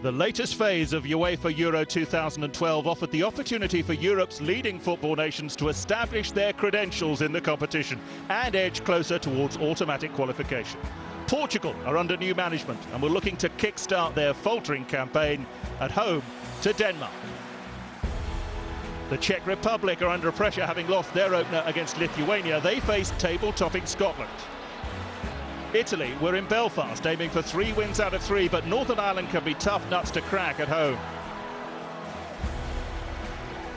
The latest phase of UEFA Euro 2012 offered the opportunity for Europe's leading football nations to establish their credentials in the competition and edge closer towards automatic qualification. Portugal are under new management and were looking to kick-start their faltering campaign at home to Denmark. The Czech Republic are under pressure, having lost their opener against Lithuania. They face table-topping Scotland. Italy were in Belfast, aiming for 3 wins out of 3, but Northern Ireland can be tough nuts to crack at home.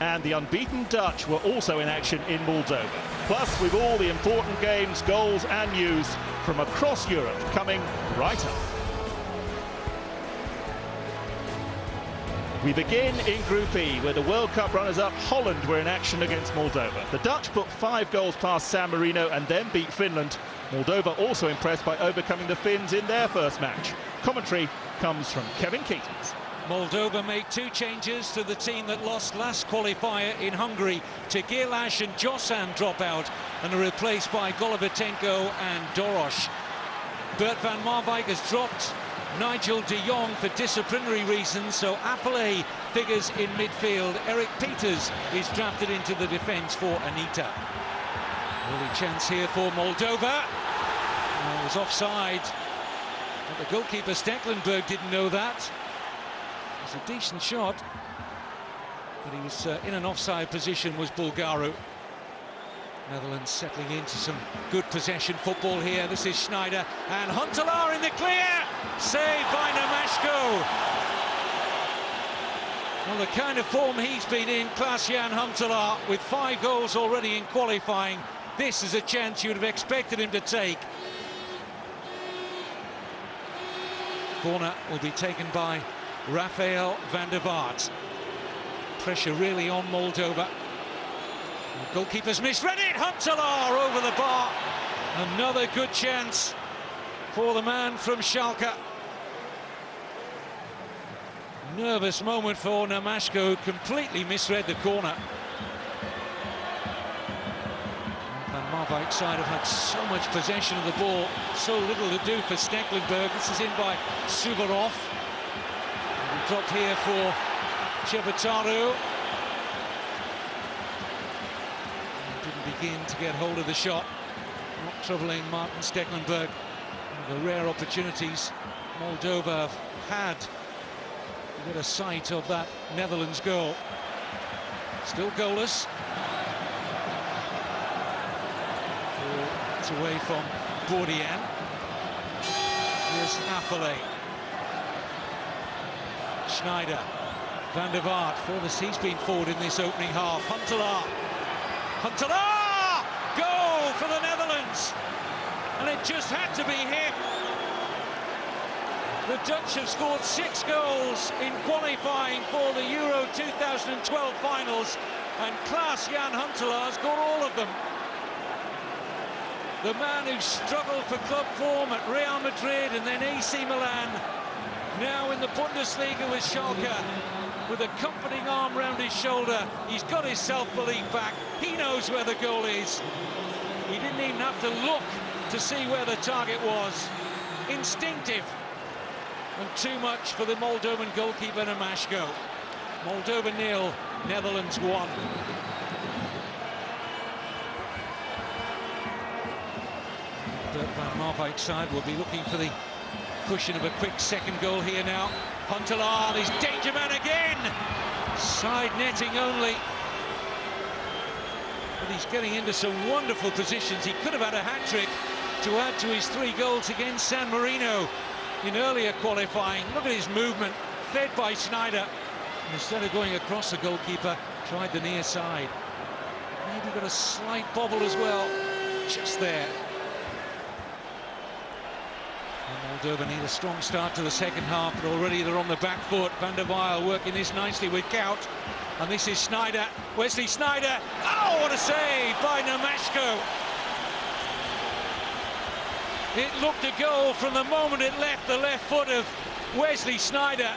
And the unbeaten Dutch were also in action in Moldova. Plus, with all the important games, goals and news from across Europe coming right up. We begin in Group E, where the World Cup runners-up Holland were in action against Moldova. The Dutch put 5 goals past San Marino and then beat Finland. Moldova also impressed by overcoming the Finns in their first match. Commentary comes from Kevin Keatons. Moldova made 2 changes to the team that lost last qualifier in Hungary. Tegilash and Josan drop out and are replaced by Golovatenko and Dorosh. Bert van Marwijk has dropped Nigel de Jong for disciplinary reasons, so Affalay figures in midfield. Eric Peters is drafted into the defence for Anita. Early chance here for Moldova. It was offside, but the goalkeeper Stecklenburg didn't know that. It was a decent shot, but he was in an offside position, was Bulgaru. Netherlands settling into some good possession football here. This is Schneider, and Huntelaar in the clear! Saved by Namashko. Well, the kind of form he's been in, Klaas-Jan Huntelaar, with 5 goals already in qualifying. This is a chance you'd have expected him to take. Corner will be taken by Rafael van der Vaart. Pressure really on Moldova. The goalkeeper's misread it. Huntelaar over the bar. Another good chance for the man from Schalke. Nervous moment for Namashko, who completely misread the corner. Van Marwijk's side have had so much possession of the ball, so little to do for Stecklenburg. This is in by Suvorov. Dropped here for Chebataru. Didn't begin to get hold of the shot. Not troubling Martin Stecklenburg. One of the rare opportunities Moldova have had to get a sight of that Netherlands goal. Still goalless. It's away from Bourdian. Here's Affalay. Schneider. Van der Vaart, furthest he's been forward in this opening half. Huntelaar. Huntelaar! Goal for the Netherlands! And it just had to be him. The Dutch have scored 6 goals in qualifying for the Euro 2012 finals, and Klaas-Jan Huntelaar's got all of them. The man who struggled for club form at Real Madrid and then AC Milan, now in the Bundesliga with Schalke, with a comforting arm round his shoulder. He's got his self-belief back. He knows where the goal is. He didn't even have to look to see where the target was. Instinctive. And too much for the Moldovan goalkeeper Namashko. Moldova 0, Netherlands 1. Bert van Marwijk's side will be looking for the cushion of a quick second goal here now. Huntelaar, he's danger man again! Side netting only. But he's getting into some wonderful positions. He could have had a hat-trick to add to his 3 goals against San Marino in earlier qualifying. Look at his movement, fed by Schneider. And instead of going across the goalkeeper, tried the near side. Maybe got a slight bobble as well, just there. Moldova need a strong start to the second half, but already they're on the back foot. Van der Waal working this nicely with Gout. And this is Schneider, Wesley Sneijder. Oh, what a save by Namashko. It looked a goal from the moment it left the left foot of Wesley Sneijder,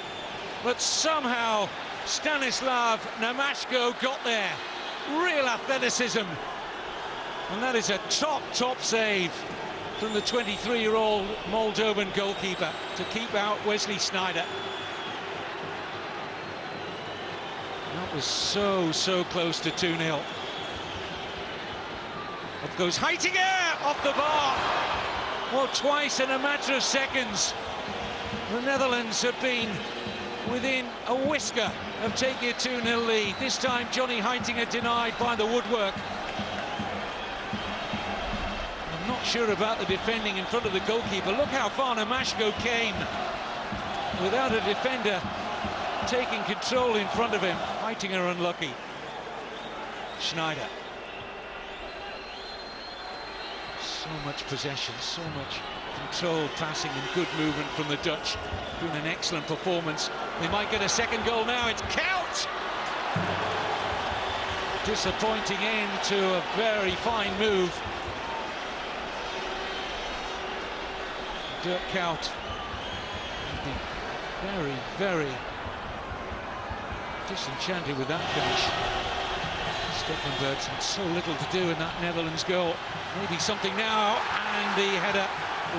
but somehow Stanislav Namashko got there. Real athleticism. And that is a top save from the 23-year-old Moldovan goalkeeper to keep out Wesley Sneijder. was so close to 2-0. Up goes Heitinga, off the bar. Well, twice in a matter of seconds. The Netherlands have been within a whisker of taking a 2-0 lead. This time, Johnny Heitinga denied by the woodwork. I'm not sure about the defending in front of the goalkeeper. Look how far Namashko came without a defender taking control in front of him. Heitinga unlucky. Schneider. So much possession, so much controlled passing and good movement from the Dutch. Doing an excellent performance. They might get a second goal now. It's Kout! Disappointing end to a very fine move. Dirk Kout. Very disenchanted with that finish. Stekelenburg's had so little to do in that Netherlands goal. Maybe something now, and the header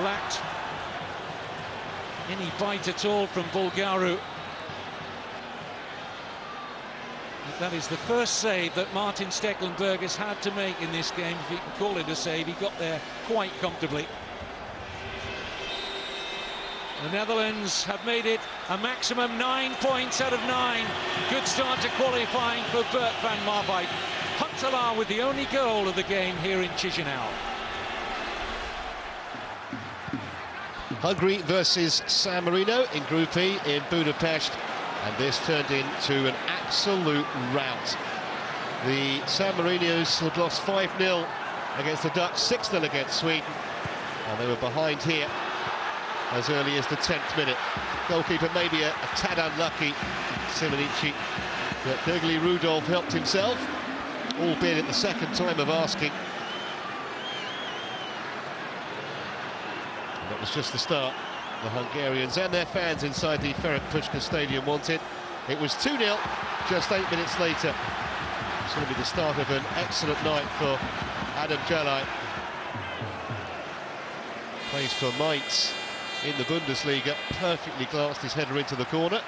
lacked any bite at all from Bulgaru. That is the first save that Martin Stekelenburg has had to make in this game, if you can call it a save. He got there quite comfortably. The Netherlands have made it a maximum 9 points out of 9. Good start to qualifying for Bert van Marwijk. Huntelaar with the only goal of the game here in Chisinau. Hungary versus San Marino in Group E in Budapest, and this turned into an absolute rout. The San Marinos had lost 5-0 against the Dutch, 6-0 against Sweden, and they were behind here as early as the 10th minute. Goalkeeper maybe a tad unlucky, Simonici, but Gergely Rudolph helped himself, albeit at the second time of asking. And that was just the start. The Hungarians and their fans inside the Ferenc Puskás Stadium wanted. It was 2-0 just 8 minutes later. It's going to be the start of an excellent night for Adam Jalai. Plays for Mainz in the Bundesliga, perfectly glanced his header into the corner.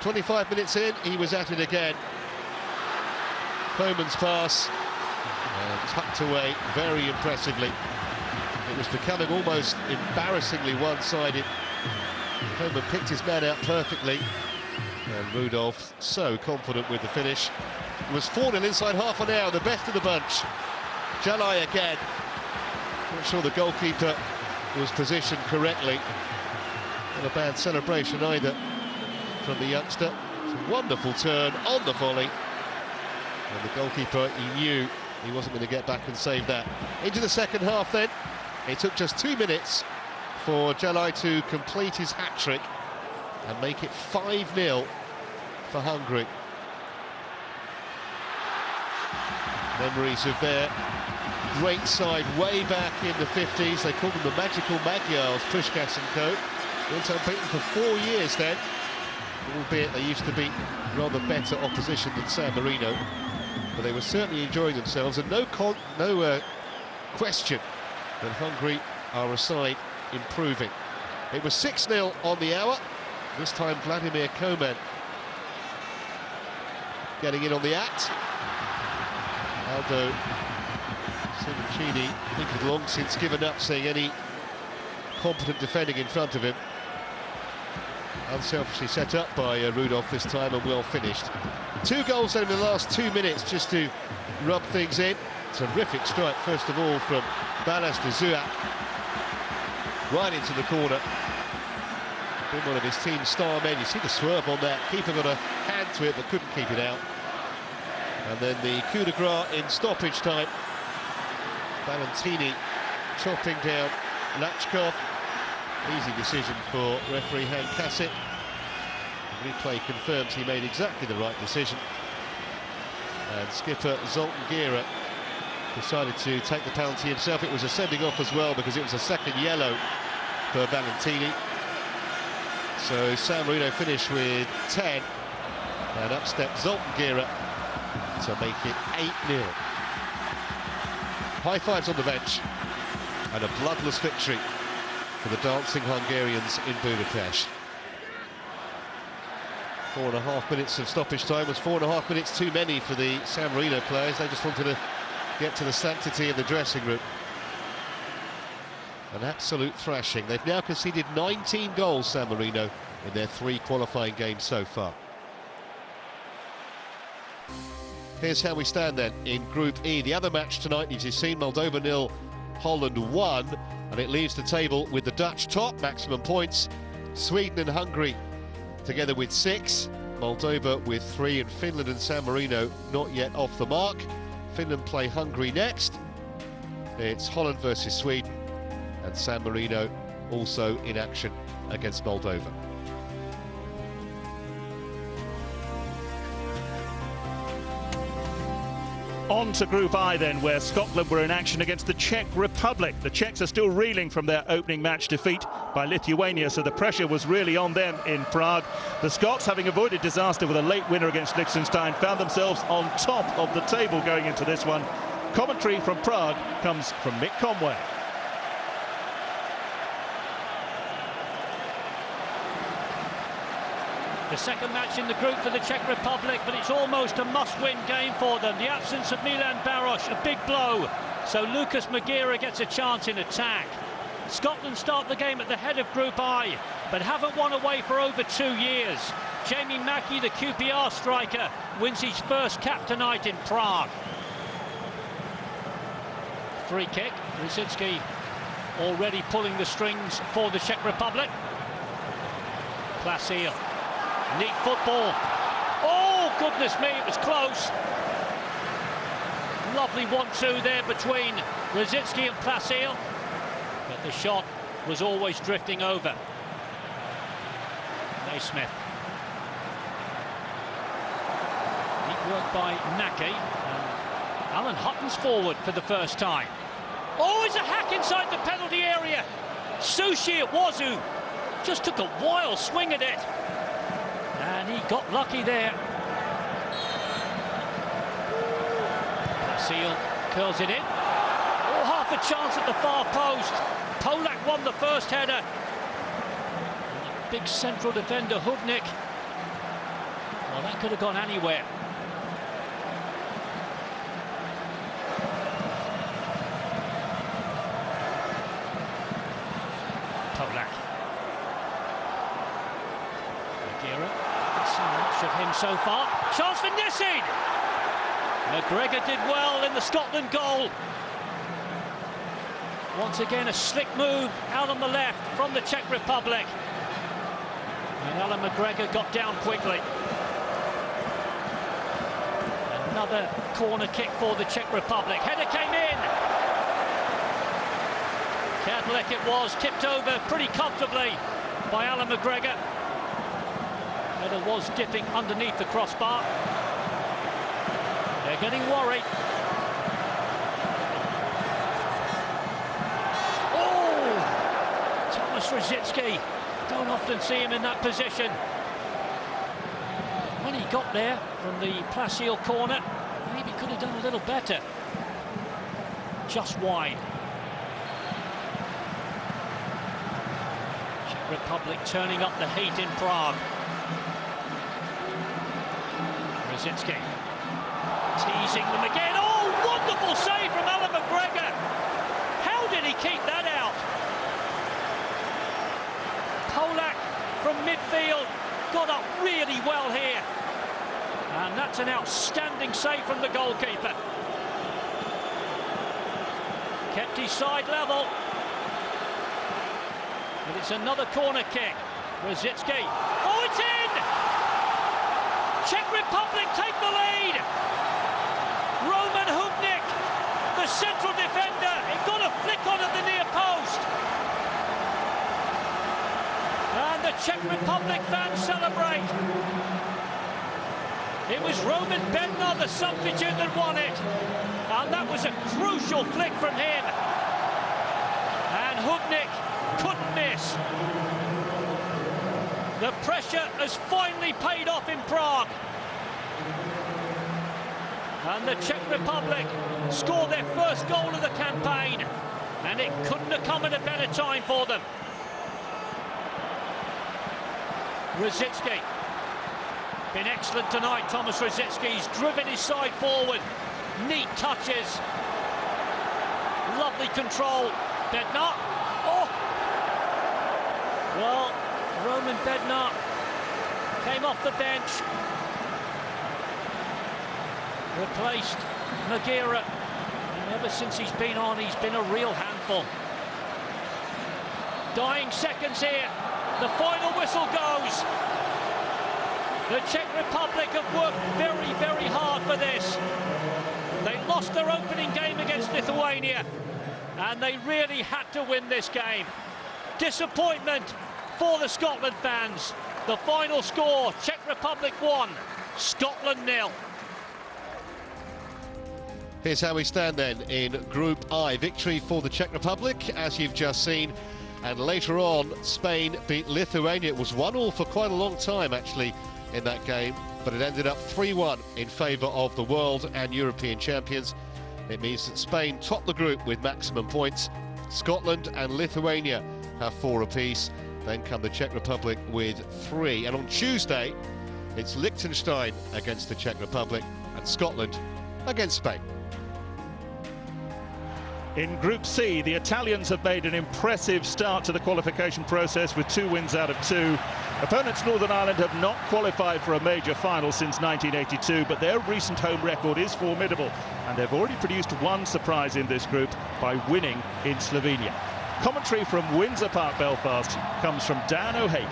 25 minutes in, he was at it again. Koeman's pass, tucked away very impressively. It was becoming almost embarrassingly one-sided. Koeman picked his man out perfectly, and Rudolph so confident with the finish. It was 4-0 inside half an hour, the best of the bunch. Jalai again. Not sure the goalkeeper was positioned correctly. Not a bad celebration either from the youngster. It's a wonderful turn on the volley. And the goalkeeper, he knew he wasn't going to get back and save that. Into the second half then. It took just 2 minutes for Jalai to complete his hat-trick and make it 5-0 for Hungary. Memories of their great side way back in the 50s. They called them the Magical Magyars, Puskás and co. Went unbeaten for 4 years then, albeit they used to beat rather better opposition than San Marino. But they were certainly enjoying themselves, and no question that Hungary are a side improving. It was 6-0 on the hour. This time Vladimir Koeman getting in on the act. Aldo Simonici, I think, had long since given up seeing any competent defending in front of him. Unselfishly set up by Rudolph this time, and well finished. 2 goals in the last 2 minutes just to rub things in. Terrific strike, first of all, from Balas de Zuak, right into the corner. Been one of his team's star men. You see the swerve on that. Keeper got a hand to it, but couldn't keep it out. And then the coup de grace in stoppage time. Valentini chopping down Lachkov. Easy decision for referee Han Kasset. Replay confirms he made exactly the right decision. And skipper Zoltan Gera decided to take the penalty himself. It was a sending off as well, because it was a second yellow for Valentini. So San Marino finished with 10, and up stepped Zoltan Gera to make it 8-0. High fives on the bench, and a bloodless victory for the dancing Hungarians in Budapest. 4.5 minutes of stoppage time was 4.5 minutes too many for the San Marino players. They just wanted to get to the sanctity of the dressing room. An absolute thrashing. They've now conceded 19 goals, San Marino, in their 3 qualifying games so far. Here's how we stand then in Group E. The other match tonight, as you've seen, Moldova 0, Holland 1, and it leaves the table with the Dutch top, maximum points, Sweden and Hungary together with 6, Moldova with 3, and Finland and San Marino not yet off the mark. Finland play Hungary next. It's Holland versus Sweden, and San Marino also in action against Moldova. On to Group I then, where Scotland were in action against the Czech Republic. The Czechs are still reeling from their opening match defeat by Lithuania, so the pressure was really on them in Prague. The Scots, having avoided disaster with a late winner against Liechtenstein, found themselves on top of the table going into this one. Commentary from Prague comes from Mick Conway. The second match in the group for the Czech Republic, but it's almost a must-win game for them. The absence of Milan Baroš, a big blow. So Lucas Magira gets a chance in attack. Scotland start the game at the head of Group I, but haven't won away for over 2 years. Jamie Mackie, the QPR striker, wins his first cap tonight in Prague. Free kick, Rosicky already pulling the strings for the Czech Republic. Plasil. Neat football. Oh, goodness me, it was close. Lovely 1-2 there between Rosicky and Plasil. But the shot was always drifting over. Naismith. Neat work by Naki. Alan Hutton's forward for the first time. Oh, it's a hack inside the penalty area. Sushi it was who just took a wild swing at it. And he got lucky there. Plasil curls it in. Oh, half a chance at the far post. Polak won the first header. And the big central defender, Hubnik. Well, that could have gone anywhere. Polak. Magira. Much of him so far. Chance for Nissid. McGregor did well in the Scotland goal. Once again a slick move out on the left from the Czech Republic. And Alan McGregor got down quickly. Another corner kick for the Czech Republic. Header came in. Kadlec it was, tipped over pretty comfortably by Alan McGregor. Header was dipping underneath the crossbar. They're getting worried. Oh! Thomas Rosicky. Don't often see him in that position. When he got there from the Plasil corner, maybe could have done a little better. Just wide. Czech Republic turning up the heat in Prague. Rosicky teasing them again. Oh, wonderful save from Alan McGregor. How did he keep that out? Polak from midfield got up really well here. And that's an outstanding save from the goalkeeper. Kept his side level. But it's another corner kick. Rosicky. Oh, it's in! Czech Republic take the lead. Roman Hubnik, the central defender. He got a flick on at the near post. And the Czech Republic fans celebrate. It was Roman Bednar, the substitute, that won it. And that was a crucial flick from him. And Hubnik couldn't miss. The pressure has finally paid off in Prague. And the Czech Republic scored their first goal of the campaign. And it couldn't have come at a better time for them. Rosicky. Been excellent tonight, Thomas Rosický's driven his side forward. Neat touches. Lovely control. Bednar. Oh! Well, Roman Bednar came off the bench. Replaced Maghera. And ever since he's been on, he's been a real handful. Dying seconds here. The final whistle goes. The Czech Republic have worked very, very hard for this. They lost their opening game against Lithuania, and they really had to win this game. Disappointment for the Scotland fans. The final score, Czech Republic 1, Scotland 0. Here's how we stand then in Group I. Victory for the Czech Republic, as you've just seen. And later on, Spain beat Lithuania. It was 1-1 for quite a long time, actually, in that game. But it ended up 3-1 in favour of the world and European champions. It means that Spain top the group with maximum points. Scotland and Lithuania have 4 apiece. Then come the Czech Republic with 3. And on Tuesday, it's Liechtenstein against the Czech Republic and Scotland against Spain. In Group C, the Italians have made an impressive start to the qualification process with 2 wins out of 2. Opponents Northern Ireland have not qualified for a major final since 1982, but their recent home record is formidable, and they've already produced 1 surprise in this group by winning in Slovenia. Commentary from Windsor Park, Belfast, comes from Dan O'Hagan.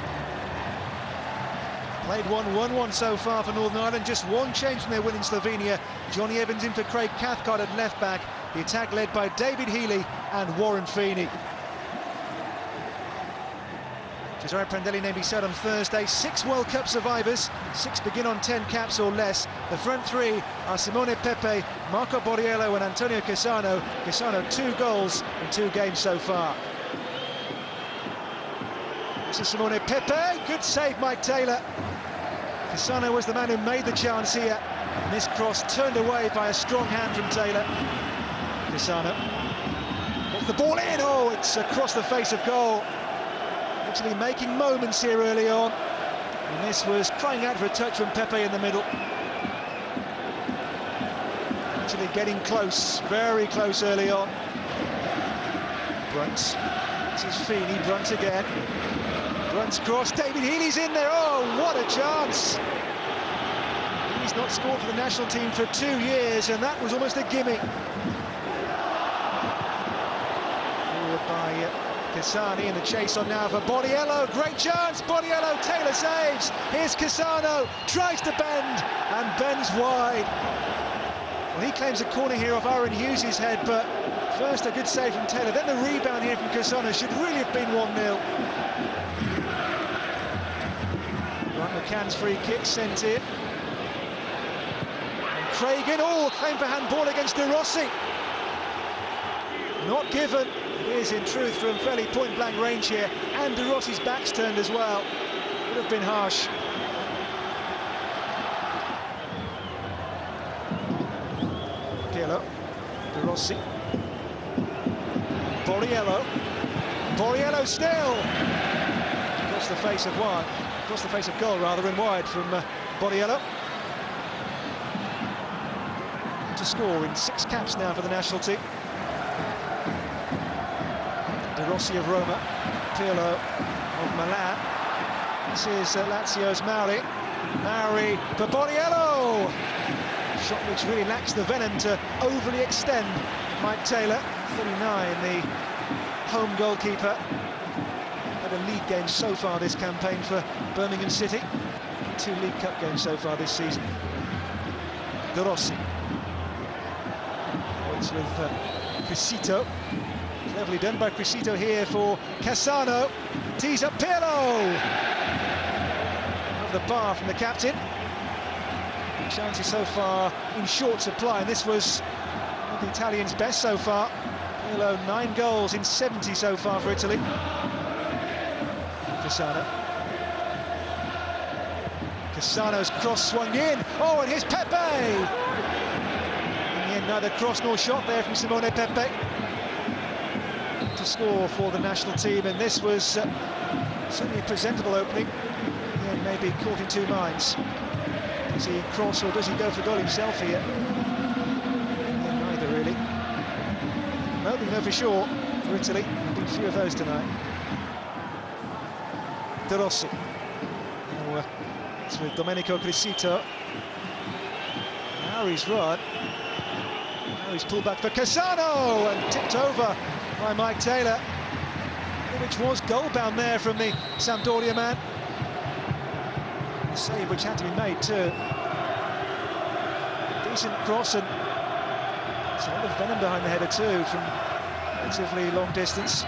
Played 1-1 so far for Northern Ireland, just 1 change from their win in Slovenia. Johnny Evans in for Craig Cathcart at left back. The attack led by David Healy and Warren Feeney. Cesare Prandelli named he said on Thursday, 6 World Cup survivors, 6 begin on 10 caps or less. The front 3 are Simone Pepe, Marco Borriello and Antonio Cassano. Cassano 2 goals in 2 games so far. This is Simone Pepe, good save Mike Taylor. Cassano was the man who made the chance here. And this cross turned away by a strong hand from Taylor. Cassano puts the ball in. Oh, it's across the face of goal. Actually making moments here early on. And this was crying out for a touch from Pepe in the middle. Actually getting close, very close early on. Brunt. This is Feeney, Brunt again. Brunt's cross, David Healy's in there. Oh, what a chance! He's not scored for the national team for 2 years, and that was almost a gimme. By Cassani, and the chase on now for Borriello. Great chance, Borriello, Taylor saves. Here's Cassano, tries to bend and bends wide. Well, he claims a corner here off Aaron Hughes' head, but first a good save from Taylor, then the rebound here from Cassano. Should really have been 1-0. Right, McCann's free kick sent in. And Craigan, oh, claim for handball against De Rossi. Not given. It is in truth from fairly point-blank range here, and De Rossi's back's turned as well. Would have been harsh. Borriello, De Rossi, Borriello still across the face of wide, across the face of goal rather, and wide from Borriello. To score in 6 caps now for the national team. De Rossi of Roma, Pirlo of Milan. This is Lazio's Mauri. Mauri for Borriello! Shot which really lacks the venom to overly extend Mike Taylor. 39, the home goalkeeper. Had a league game so far this campaign for Birmingham City. 2 League Cup games so far this season. De Rossi. Points with Crisito. Cleverly done by Crisito here for Cassano. Tees up Pirlo! Over the bar from the captain. Chances so far in short supply, and this was one of the Italians' best so far. Pirlo, 9 goals in 70 so far for Italy. Cassano's cross swung in. Oh, and here's Pepe! In the end, neither cross nor shot there from Simone Pepe to score for the national team, and this was certainly a presentable opening. Yeah, maybe caught in 2 minds. Does he cross or does he go for goal himself here? Neither really. No, we know for sure for Italy. There have been a few of those tonight. De Rossi. Now, it's with Domenico Criscito. Now he's run. Now he's pulled back for Cassano and tipped over by Mike Taylor, which was goal-bound there from the Sampdoria man. A save which had to be made too. Decent cross, and there's a lot of venom behind the header too from relatively long distance.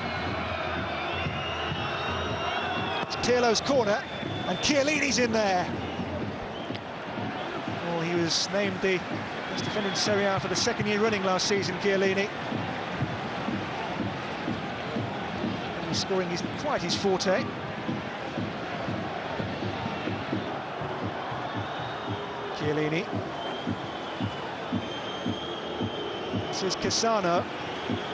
It's Pirlo's corner, and Chiellini's in there. Well, he was named the best defender in Serie A for the second year running last season, Chiellini. Scoring isn't quite his forte. Chiellini. This is Cassano.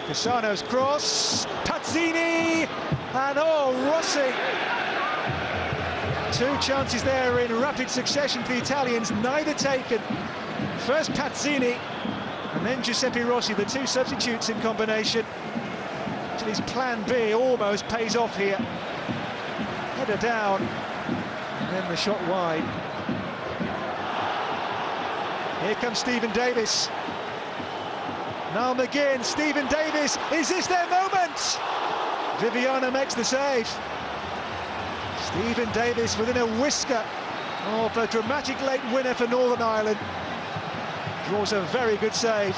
Cassano's cross. Pazzini! And oh, Rossi! Two chances there in rapid succession for the Italians, neither taken. First Pazzini, and then Giuseppe Rossi, the two substitutes in combination. His plan B almost pays off here. Header down, and then the shot wide. Here comes Stephen Davis. Now McGinn, Stephen Davis, is this their moment? Viviano makes the save. Stephen Davis within a whisker of a dramatic late winner for Northern Ireland. Draws a very good save.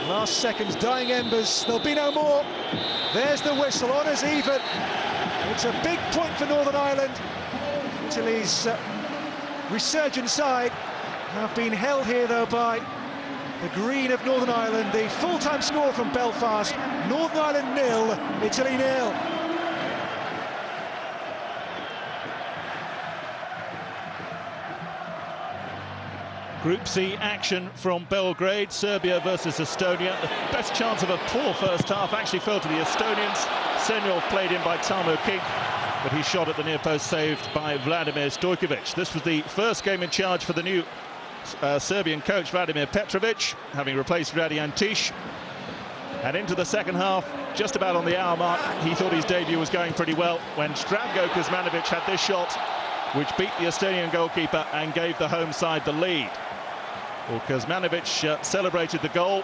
Last seconds, dying embers, there'll be no more. There's the whistle, honours even. It's a big point for Northern Ireland. Italy's resurgent side have been held here though by the green of Northern Ireland. The full-time score from Belfast, Northern Ireland 0, Italy 0. Group C action from Belgrade, Serbia versus Estonia. The best chance of a poor first half actually fell to the Estonians. Senyov played in by Tarmo Kink, but he shot at the near post, saved by Vladimir Stojkovic. This was the first game in charge for the new Serbian coach Vladimir Petrovic, having replaced Radijan Tiš. And into the second half, just about on the hour mark, he thought his debut was going pretty well when Zdravko Kuzmanovic had this shot, which beat the Estonian goalkeeper and gave the home side the lead. Well, Kuzmanovic celebrated the goal,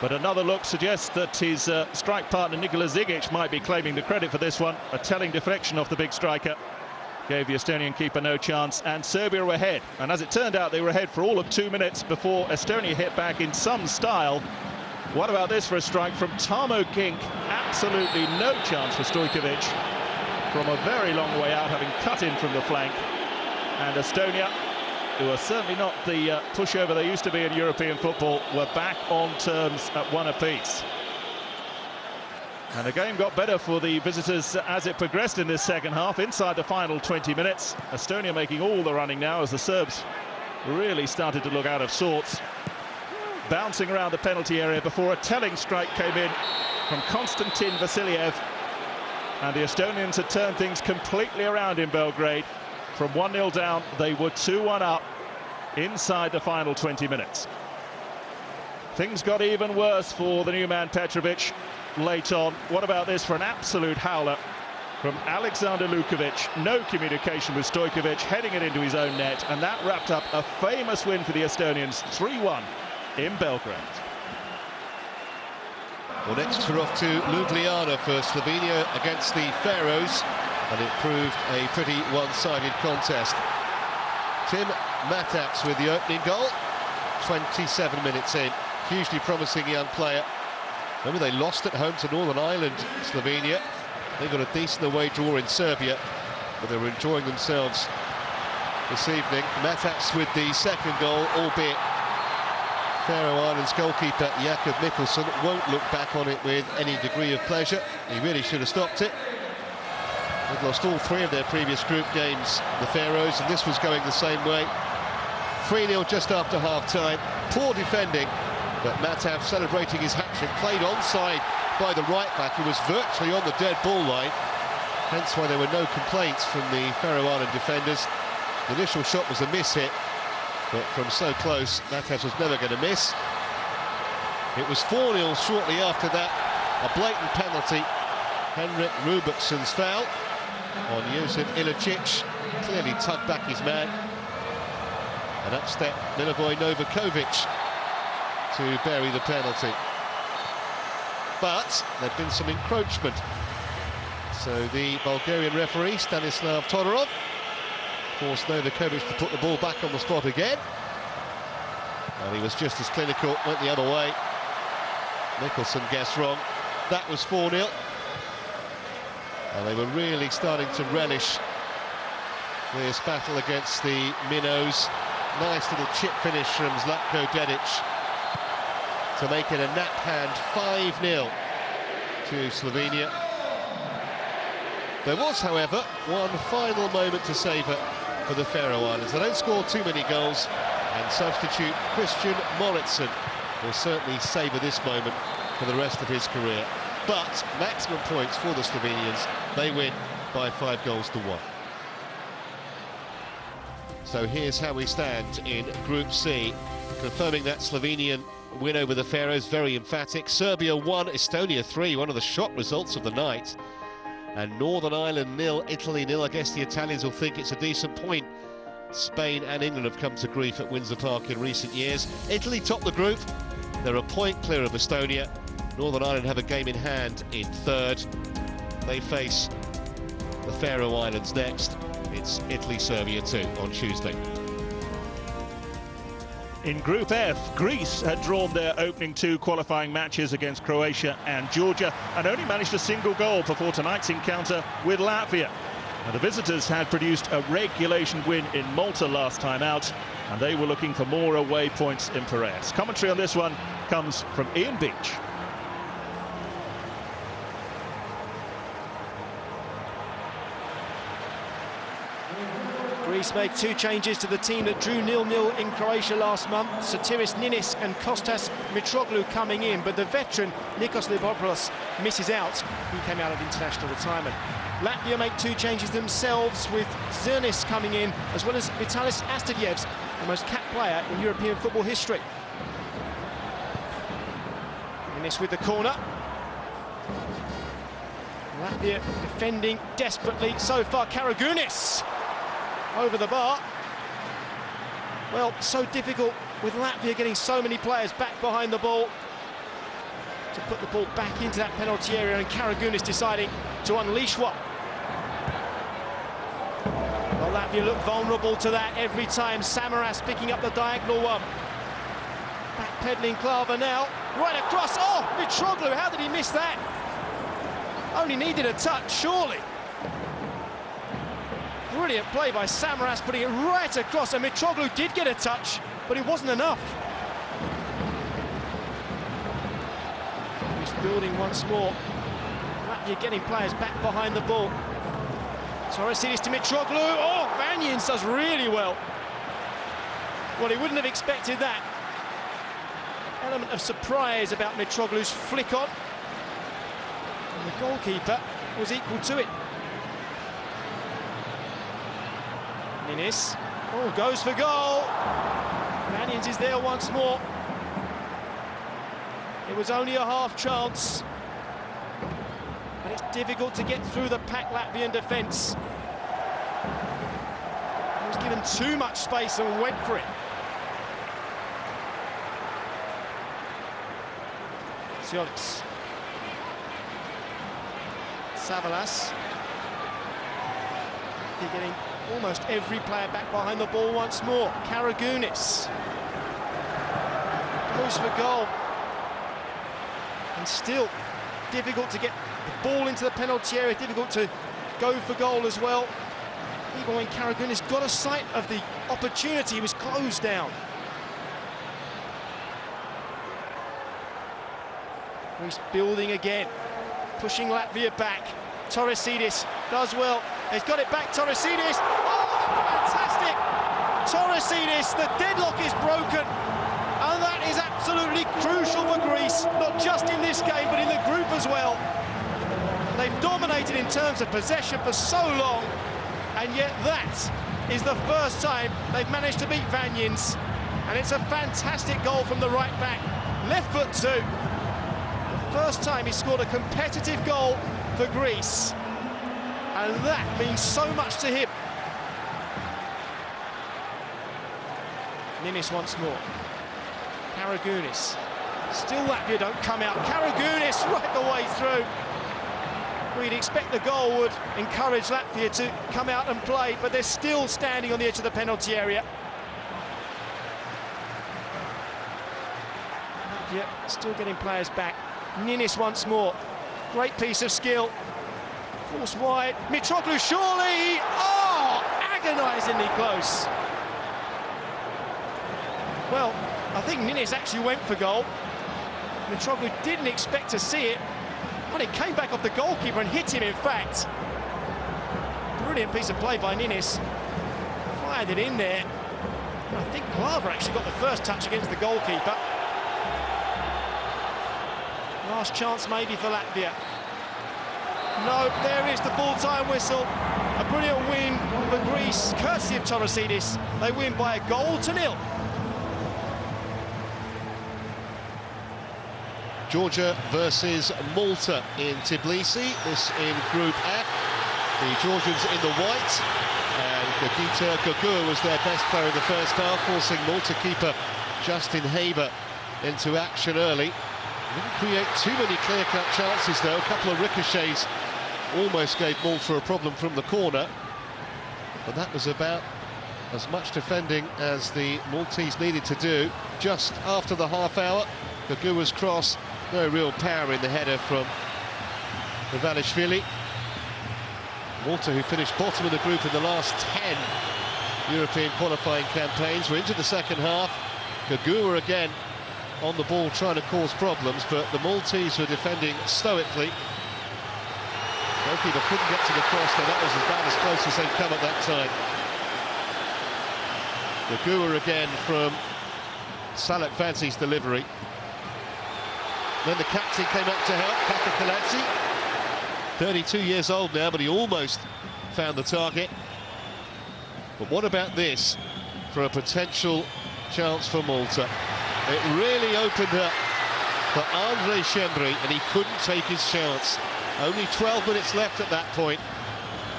but another look suggests that his strike partner Nikola Zigic might be claiming the credit for this one. A telling deflection off the big striker gave the Estonian keeper no chance, and Serbia were ahead. And as it turned out, they were ahead for all of 2 minutes before Estonia hit back in some style. What about this for a strike from Tarmo Kink? Absolutely no chance for Stojkovic from a very long way out, having cut in from the flank. And Estonia, who are certainly not the pushover they used to be in European football, were back on terms at one apiece. And the game got better for the visitors as it progressed in this second half, inside the final 20 minutes. Estonia making all the running now as the Serbs really started to look out of sorts. Bouncing around the penalty area before a telling strike came in from Konstantin Vasiliev. And the Estonians had turned things completely around in Belgrade. From 1-0 down, they were 2-1 up inside the final 20 minutes. Things got even worse for the new man Petrovic late on. What about this for an absolute howler from Alexander Lukovic? No communication with Stojkovic, heading it into his own net, and that wrapped up a famous win for the Estonians, 3-1 in Belgrade. Well, next we're off to Ljubljana for Slovenia against the Faroes, and it proved a pretty one-sided contest. Tim Matacs with the opening goal, 27 minutes in. Hugely promising young player. Remember, they lost at home to Northern Ireland, Slovenia. They got a decent away draw in Serbia, but they were enjoying themselves this evening. Matacs with the second goal, albeit Faroe Islands goalkeeper Jakob Mikkelsen won't look back on it with any degree of pleasure. He really should have stopped it. They've lost all three of their previous group games, the Faroes, and this was going the same way. 3-0 just after half-time. Poor defending, but Matav celebrating his hat-trick, played onside by the right-back, who was virtually on the dead ball line. hence why there were no complaints from the Faroe Island defenders. The initial shot was a miss hit, but from so close, Mates was never going to miss. It was 4-0 shortly after that, a blatant penalty. Henrik Rubiksson's foul on Josip Ilicic, clearly tugged back his man. And up stepped Milivoje Novakovic to bury the penalty. But there'd been some encroachment. So the Bulgarian referee, Stanislav Todorov, forced Novakovic to put the ball back on the spot again. And he was just as clinical, went the other way. Nicholson guessed wrong. That was 4-0. And they were really starting to relish this battle against the Minnows. Nice little chip finish from Zlatko Dedic to make it a nap hand 5-0 to Slovenia. There was, however, one final moment to savour for the Faroe Islands. They don't score too many goals, and substitute Christian Moritzen will certainly savour this moment for the rest of his career. But maximum points for the Slovenians. They win by 5-1. So here's how we stand in Group C, confirming that Slovenian win over the Faroes, very emphatic. Serbia 1, Estonia 3, one of the shock results of the night. And Northern Ireland 0, Italy 0. I guess the Italians will think it's a decent point. Spain and England have come to grief at Windsor Park in recent years. Italy top the group. They're a point clear of Estonia. Northern Ireland have a game in hand in third. They face the Faroe Islands next. It's Italy-Serbia 2 on Tuesday. In Group F, Greece had drawn their opening 2 qualifying matches against Croatia and Georgia and only managed a single goal before tonight's encounter with Latvia. And the visitors had produced a regulation win in Malta last time out, and they were looking for more away points in Piraeus. Commentary on this one comes from Ian Beach. Greece made 2 changes to the team that drew 0-0 in Croatia last month. Sotiris Ninis and Kostas Mitroglou coming in, but the veteran Nikos Libopoulos misses out. He came out of international retirement. Latvia make 2 changes themselves, with Zernis coming in, as well as Vitalis Astadievs, the most capped player in European football history. Ninis with the corner. Latvia defending desperately so far. Karagounis over the bar. Well, so difficult with Latvia getting so many players back behind the ball to put the ball back into that penalty area, and Karagounis deciding to unleash one. Well, Latvia look vulnerable to that every time. Samaras picking up the diagonal one. Backpedaling Klava now, right across. Oh, Mitroglou, how did he miss that? Only needed a touch, surely. Brilliant play by Samaras, putting it right across, and Mitroglou did get a touch, but it wasn't enough. He's building once more. Latvia getting players back behind the ball. Torresidis to Mitroglou. Oh, Vanyins does really well. Well, he wouldn't have expected that. Element of surprise about Mitroglou's flick on. And the goalkeeper was equal to it. Ninis, oh, goes for goal. Vanyins is there once more. It was only a half chance, but it's difficult to get through the packed Latvian defence. He was given too much space and went for it. Siolis. Savalas. They're getting almost every player back behind the ball once more. Karagounis goes for goal, and still difficult to get the ball into the penalty area, difficult to go for goal as well. Even when Karagounis got a sight of the opportunity, he was closed down. Greece building again, pushing Latvia back. Torresidis does well. He's got it back, Torresidis. Oh, fantastic! Torresidis, the deadlock is broken. And that is absolutely crucial for Greece, not just in this game, but in the group as well. They've dominated in terms of possession for so long, and yet that is the first time they've managed to beat Vanyins, and it's a fantastic goal from the right back, left foot too. The first time he scored a competitive goal for Greece, and that means so much to him. Ninis once more. Karagounis. Still Latvia don't come out. Karagounis right the way through. We'd expect the goal would encourage Latvia to come out and play, but they're still standing on the edge of the penalty area. Latvia still getting players back. Ninis once more. Great piece of skill. Force wide. Mitroglou surely. Oh, agonisingly close. Well, I think Ninis actually went for goal. Mitroglou didn't expect to see it. Well, it came back off the goalkeeper and hit him, in fact. Brilliant piece of play by Ninis. Fired it in there. I think Glava actually got the first touch against the goalkeeper. Last chance maybe for Latvia. No, there is the full-time whistle. A brilliant win for Greece, courtesy of Torosidis. They win by 1-0. Georgia versus Malta in Tbilisi, this in Group F. The Georgians in the white, and Gagita Gagua was their best player in the first half, forcing Malta keeper Justin Haber into action early. Didn't create too many clear-cut chances though, a couple of ricochets almost gave Malta a problem from the corner, but that was about as much defending as the Maltese needed to do. Just after the half hour, Gagua's cross, no real power in the header from Ivanishvili. Malta, who finished bottom of the group in the last 10 European qualifying campaigns, were into the second half. Gagua again on the ball trying to cause problems, but the Maltese were defending stoically. Goalkeeper couldn't get to the cross, though that was about as close as they'd come at that time. Gagua again from Salak Fancy's delivery. Then the captain came up to help, Kaka Kaladze. 32 years old now, but he almost found the target. But what about this for a potential chance for Malta? It really opened up for Andre Schembri, and he couldn't take his chance. Only 12 minutes left at that point.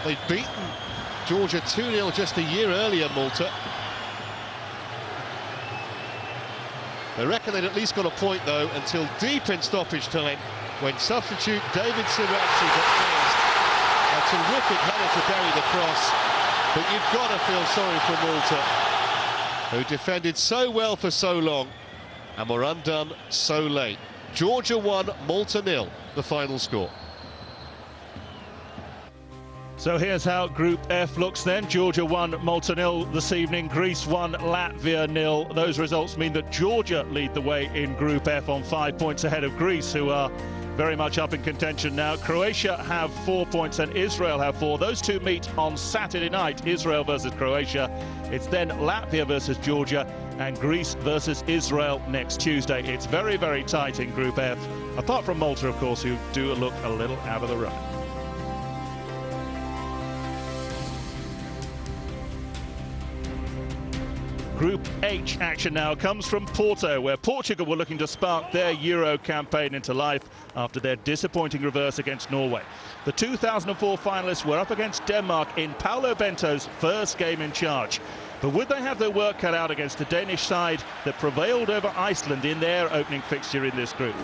They'd beaten Georgia 2-0 just a year earlier, Malta. They reckon they'd at least got a point, though, until deep in stoppage time, when substitute David Sirachi got finished. A terrific header to bury the cross, but you've got to feel sorry for Malta, who defended so well for so long and were undone so late. Georgia 1, Malta 0, the final score. So here's how Group F looks then. Georgia 1, Malta 0 this evening. Greece 1, Latvia 0. Those results mean that Georgia lead the way in Group F on 5 points ahead of Greece, who are very much up in contention now. Croatia have 4 points and Israel have 4. Those two meet on Saturday night, Israel versus Croatia. It's then Latvia versus Georgia and Greece versus Israel next Tuesday. It's very, very tight in Group F, apart from Malta, of course, who do look a little out of the running. Group H action now comes from Porto, where Portugal were looking to spark their Euro campaign into life after their disappointing reverse against Norway. The 2004 finalists were up against Denmark in Paulo Bento's first game in charge. But would they have their work cut out against the Danish side that prevailed over Iceland in their opening fixture in this group?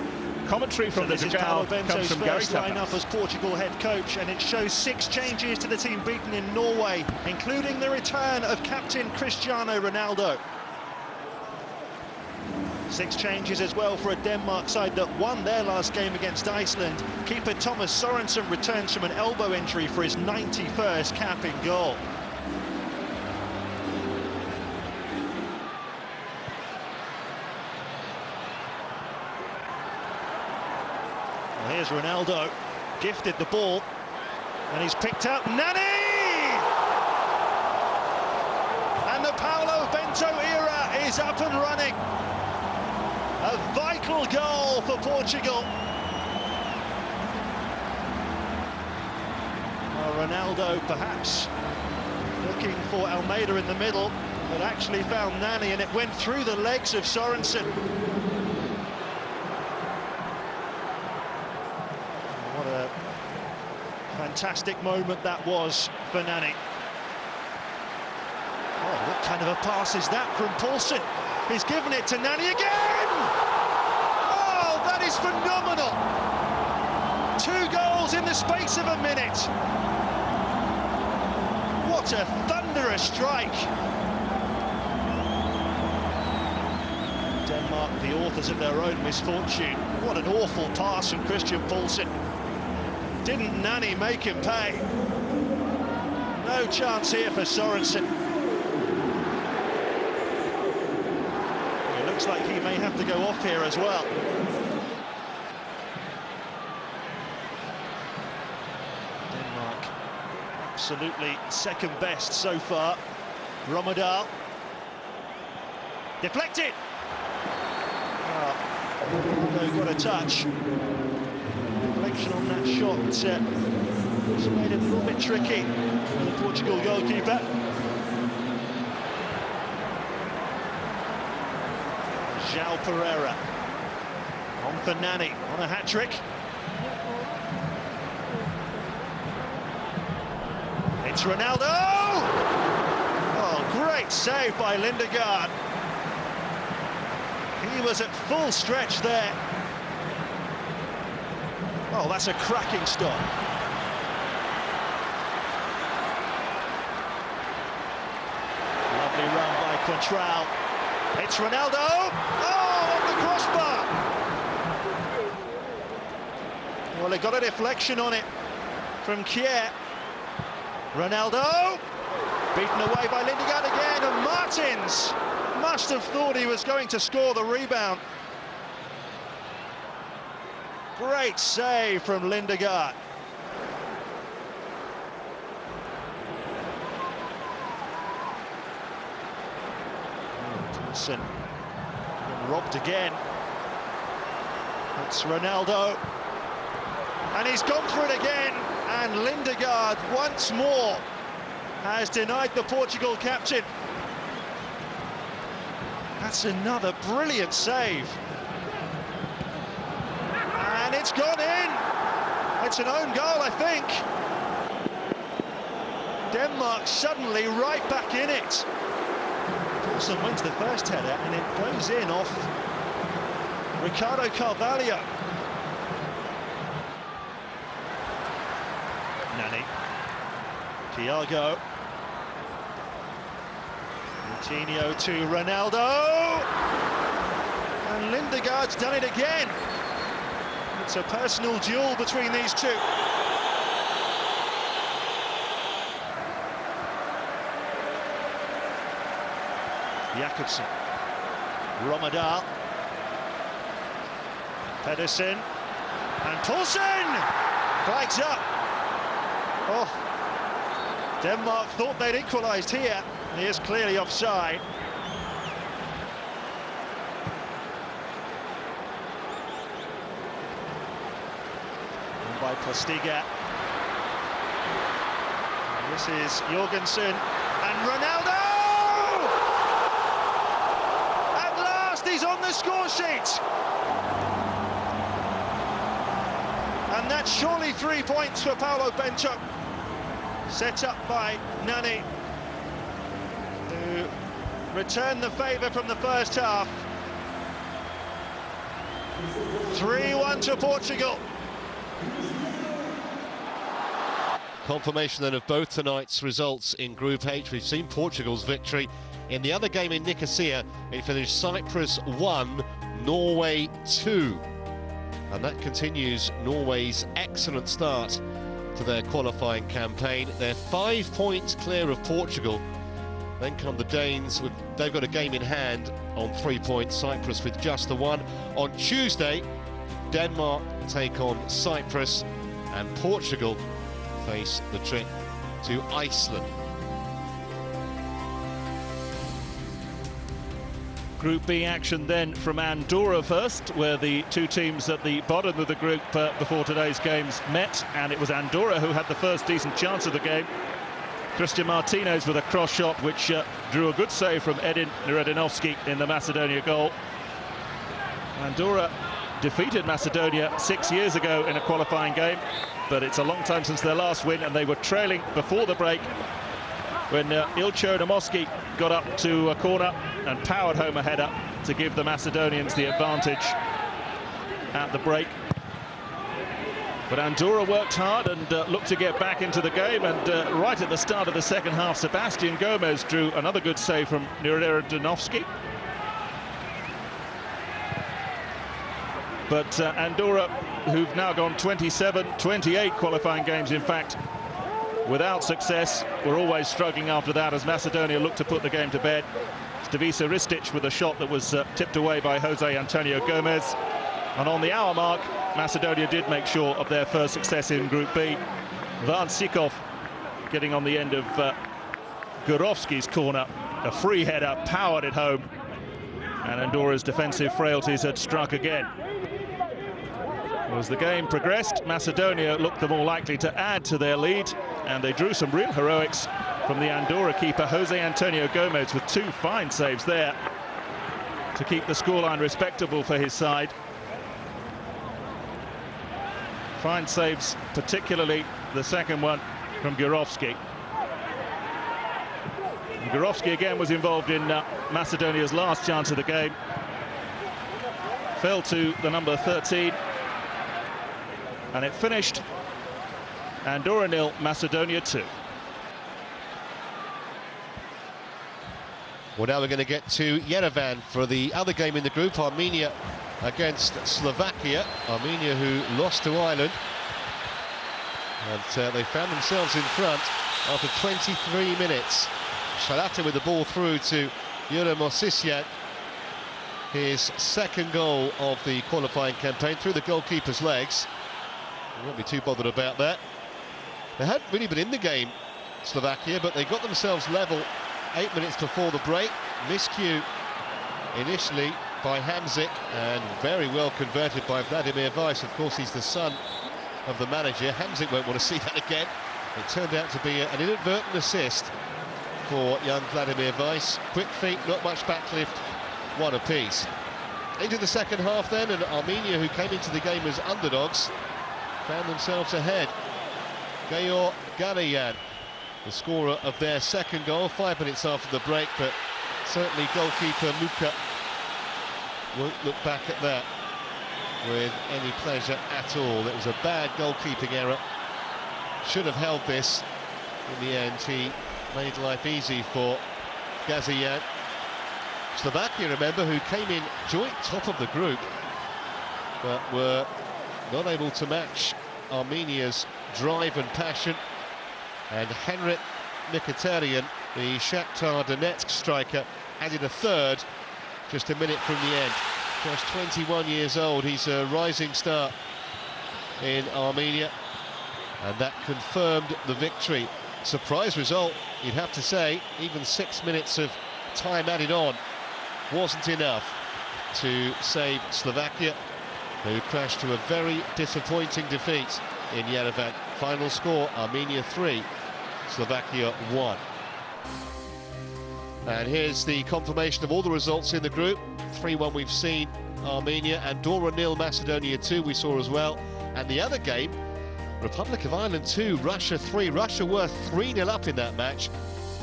Commentary from the Dragao comes from Gary lineup as Portugal head coach, and it shows 6 changes to the team beaten in Norway, including the return of captain Cristiano Ronaldo. 6 changes as well for a Denmark side that won their last game against Iceland. Keeper Thomas Sorensen returns from an elbow injury for his 91st cap in goal. Well, here's Ronaldo, gifted the ball, and he's picked up Nani! And the Paulo Bento era is up and running. A vital goal for Portugal. Ronaldo perhaps looking for Almeida in the middle, but actually found Nani, and it went through the legs of Sorensen. What a fantastic moment that was for Nani. Oh, what kind of a pass is that from Poulsen? He's given it to Nani again! Oh, that is phenomenal! 2 goals in the space of a minute. What a thunderous strike. Denmark, the authors of their own misfortune. What an awful pass from Christian Poulsen. Didn't Nani make him pay? No chance here for Sorensen. It looks like he may have to go off here as well. Denmark absolutely second best so far. Rommedahl. Deflected! No, got a touch. Deflection on that shot just made it a little bit tricky for the Portugal goalkeeper. João Pereira on for Nani on a hat-trick. It's Ronaldo! Oh, great save by Lindegaard. He was at full stretch there. Oh, that's a cracking stop. Lovely run by Contral. It's Ronaldo! Oh, on the crossbar! Well, they got a deflection on it from Kier. Ronaldo! Beaten away by Lindegaard again, and Martins must have thought he was going to score the rebound. Great save from Lindegaard. Poulsen robbed again. It's Ronaldo. And he's gone for it again. And Lindegaard once more has denied the Portugal captain. That's another brilliant save. And it's gone in. It's an own goal, I think. Denmark suddenly right back in it. Poulsen wins the first header and it goes in off Ricardo Carvalho. Nani. Thiago. Coutinho to Ronaldo. And Lindegaard's done it again. It's a personal duel between these two. Jakobsen. Rommedahl. Pedersen. And Poulsen! Flags up. Oh, Denmark thought they'd equalised here. He is clearly offside. And by Postiga. And this is Jorgensen and Ronaldo! At last he's on the score sheet! And that's surely 3 points for Paulo Bento. Set up by Nani to return the favour from the first half. 3-1 to Portugal. Confirmation then of both tonight's results in Group H. We've seen Portugal's victory. In the other game in Nicosia, it finished Cyprus 1, Norway 2. And that continues Norway's excellent start to their qualifying campaign. They're 5 points clear of Portugal. Then come the Danes, they've got a game in hand on 3 points, Cyprus with just the one. On Tuesday, Denmark take on Cyprus and Portugal face the trip to Iceland. Group B action then from Andorra first, where the two teams at the bottom of the group before today's games met, and it was Andorra who had the first decent chance of the game. Christian Martinez with a cross shot which drew a good save from Edin Neredinovski in the Macedonia goal. Andorra defeated Macedonia 6 years ago in a qualifying game, but it's a long time since their last win, and they were trailing before the break when Ilcho Namoski got up to a corner and powered home a header to give the Macedonians the advantage at the break. But Andorra worked hard and looked to get back into the game, and right at the start of the second half, Sebastian Gomez drew another good save from Neredinovski. But Andorra, who've now gone 28 qualifying games, in fact, without success, were always struggling after that as Macedonia looked to put the game to bed. Stevisa Ristic with a shot that was tipped away by Jose Antonio Gomez. And on the hour mark, Macedonia did make sure of their first success in Group B. Van Sikov getting on the end of Gurovski's corner. A free header, powered it home. And Andorra's defensive frailties had struck again. As the game progressed, Macedonia looked the more likely to add to their lead, and they drew some real heroics from the Andorra keeper, Jose Antonio Gomez, with two fine saves there to keep the scoreline respectable for his side. Fine saves, particularly the second one from Gurovski. And Gurovski again was involved in Macedonia's last chance of the game. Fell to the number 13. And it finished Andorra 0, Macedonia 2. Well, now we're going to get to Yerevan for the other game in the group, Armenia against Slovakia. Armenia, who lost to Ireland, and they found themselves in front after 23 minutes. Shalata with the ball through to Jure Mosisyan, his second goal of the qualifying campaign, through the goalkeeper's legs. I won't be too bothered about that. They hadn't really been in the game, Slovakia, but they got themselves level 8 minutes before the break. Miscue initially by Hamzik, and very well converted by Vladimir Weiss. Of course, he's the son of the manager. Hamzik won't want to see that again. It turned out to be an inadvertent assist for young Vladimir Weiss. Quick feet, not much backlift, one apiece. Into the second half then, and Armenia, who came into the game as underdogs, found themselves ahead. Geyor Ganayan, the scorer of their second goal, 5 minutes after the break, but certainly goalkeeper Muka won't look back at that with any pleasure at all. It was a bad goalkeeping error. Should have held this. In the end, he made life easy for Gazian. Slovakia, remember, who came in joint top of the group, but were not able to match Armenia's drive and passion. And Henrik Mkhitaryan, the Shakhtar Donetsk striker, added a third just a minute from the end. Just 21 years old, he's a rising star in Armenia, and that confirmed the victory. Surprise result, you'd have to say. Even 6 minutes of time added on wasn't enough to save Slovakia, who crashed to a very disappointing defeat in Yerevan. Final score, Armenia 3, Slovakia 1. And here's the confirmation of all the results in the group. 3-1 we've seen Armenia, Andorra 0, Macedonia 2 we saw as well. And the other game, Republic of Ireland 2, Russia 3. Russia were 3-0 up in that match.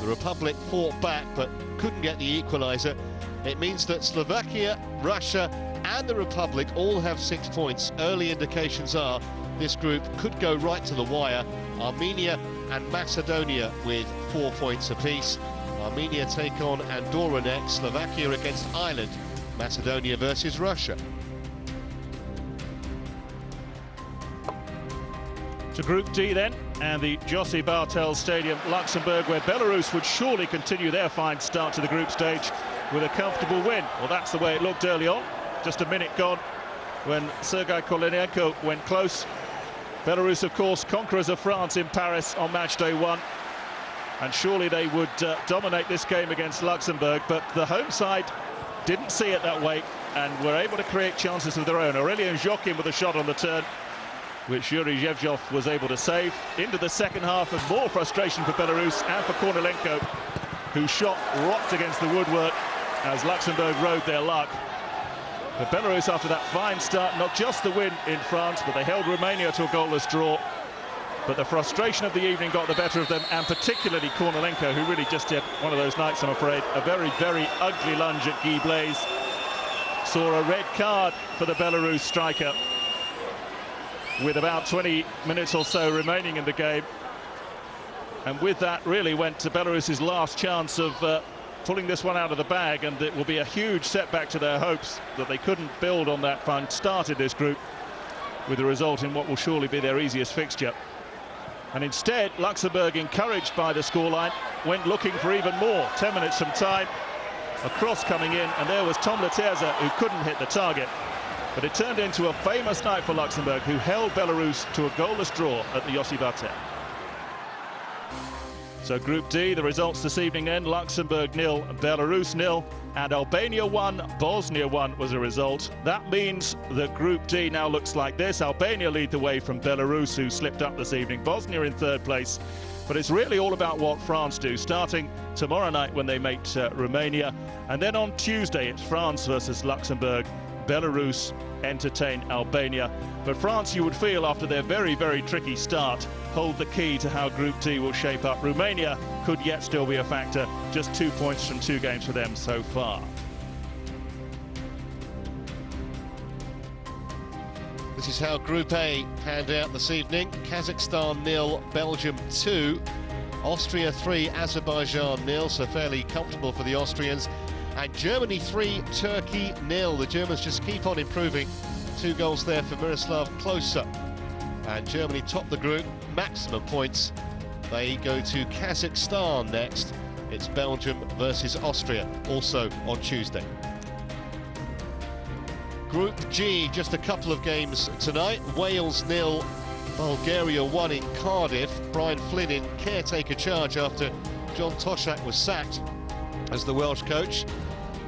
The Republic fought back but couldn't get the equaliser. It means that Slovakia, Russia and the Republic all have 6 points. Early indications are this group could go right to the wire. Armenia and Macedonia with 4 points apiece. Armenia take on Andorra next, Slovakia against Ireland, Macedonia versus Russia. To Group D then, and the Josip Bartel Stadium, Luxembourg, where Belarus would surely continue their fine start to the group stage with a comfortable win. Well, that's the way it looked early on. Just a minute gone when Sergei Kolenenko went close. Belarus, of course, conquerors of France in Paris on match day 1. And surely they would dominate this game against Luxembourg, but the home side didn't see it that way and were able to create chances of their own. Aurelien Joachim with a shot on the turn, which Yuri Zhevzhov was able to save. Into the second half, and more frustration for Belarus and for Kornilenko, whose shot rocked against the woodwork as Luxembourg rode their luck. But Belarus, after that fine start, not just the win in France, but they held Romania to a goalless draw. But the frustration of the evening got the better of them, and particularly Kornilenko, who really just had one of those nights, I'm afraid. A very, very ugly lunge at Guy Blaise. Saw a red card for the Belarus striker with about 20 minutes or so remaining in the game. And with that, really went to Belarus's last chance of pulling this one out of the bag, and it will be a huge setback to their hopes that they couldn't build on that fun start in this group, with the result in what will surely be their easiest fixture. And instead, Luxembourg, encouraged by the scoreline, went looking for even more. 10 minutes from time, a cross coming in, and there was Tom Leterza, who couldn't hit the target. But it turned into a famous night for Luxembourg, who held Belarus to a goalless draw at the Yossi Batel. So Group D, the results this evening then: Luxembourg 0, Belarus 0, and Albania 1, Bosnia 1 was a result. That means that Group D now looks like this. Albania lead the way from Belarus, who slipped up this evening. Bosnia in third place. But it's really all about what France do, starting tomorrow night when they meet Romania. And then on Tuesday, it's France versus Luxembourg. Belarus entertain Albania. But France, you would feel, after their very, very tricky start, hold the key to how Group D will shape up. Romania could yet still be a factor. Just 2 points from 2 games for them so far. This is how Group A panned out this evening. Kazakhstan 0, Belgium 2, Austria 3, Azerbaijan 0, so fairly comfortable for the Austrians. And Germany 3, Turkey 0. The Germans just keep on improving. 2 goals there for Miroslav Klose. And Germany top the group, maximum points. They go to Kazakhstan next. It's Belgium versus Austria, also on Tuesday. Group G, just a couple of games tonight. Wales 0, Bulgaria 1 in Cardiff. Brian Flynn in caretaker charge after John Toshak was sacked as the Welsh coach.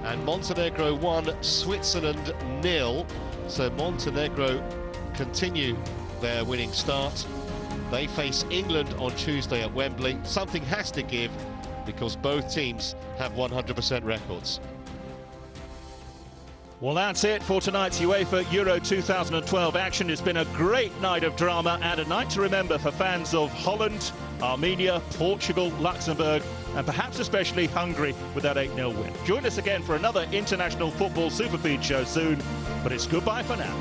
And Montenegro 1, Switzerland 0. So Montenegro continue their winning start. They face England on Tuesday at Wembley. Something has to give, because both teams have 100% records. Well, that's it for tonight's UEFA Euro 2012 action. It's been a great night of drama and a night to remember for fans of Holland, Armenia, Portugal, Luxembourg, and perhaps especially Hungary with that 8-0 win. Join us again for another International Football Superfeed show soon, but it's goodbye for now.